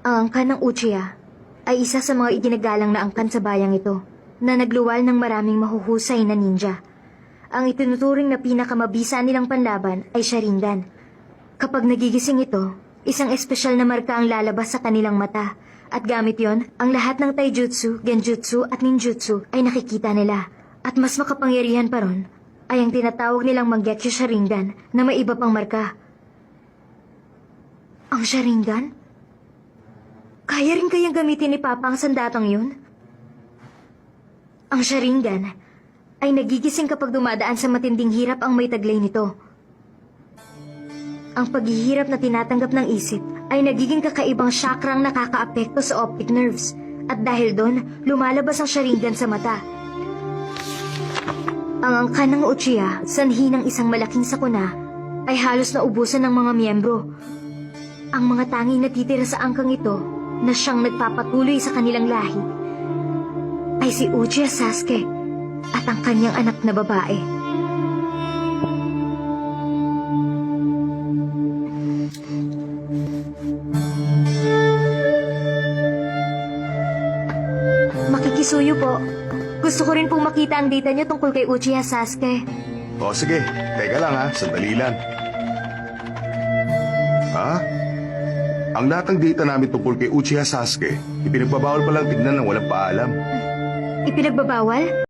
Ang angkan ng Uchiha ay isa sa mga iginagalang na angkan sa bayang ito na nagluwal ng maraming mahuhusay na ninja. Ang itinuturing na pinakamabisa nilang panlaban ay Sharingan. Kapag nagigising ito, isang espesyal na marka ang lalabas sa kanilang mata at gamit yon, ang lahat ng taijutsu, genjutsu at ninjutsu ay nakikita nila. At mas makapangyarihan pa ron ay ang tinatawag nilang Mangekyo Sharingan na may iba pang marka. Ang Sharingan? Kaya rin kayang gamitin ni Papa ang sandatang yun? Ang Sharingan ay nagigising kapag dumadaan sa matinding hirap ang may taglay nito. Ang paghihirap na tinatanggap ng isip ay nagiging kakaibang chakrang nakakaapekto sa optic nerves. At dahil doon, lumalabas ang Sharingan sa mata. Ang angkan ng Uchiha, sanhi ng isang malaking sakuna, ay halos naubusan ng mga miyembro. Ang mga tanging natitira sa angkang ito na siyang nagpapatuloy sa kanilang lahi ay si Uchiha Sasuke at ang kanyang anak na babae. Makikisuyo po. Gusto ko rin pong makita ang data niyo tungkol kay Uchiha Sasuke. O sige, teka lang ha, sandali lang. Ha? Ang lahat ng data namin tungkol kay Uchiha Sasuke, ipinagbabawal palang tignan ng walang paalam. Ipinagbabawal?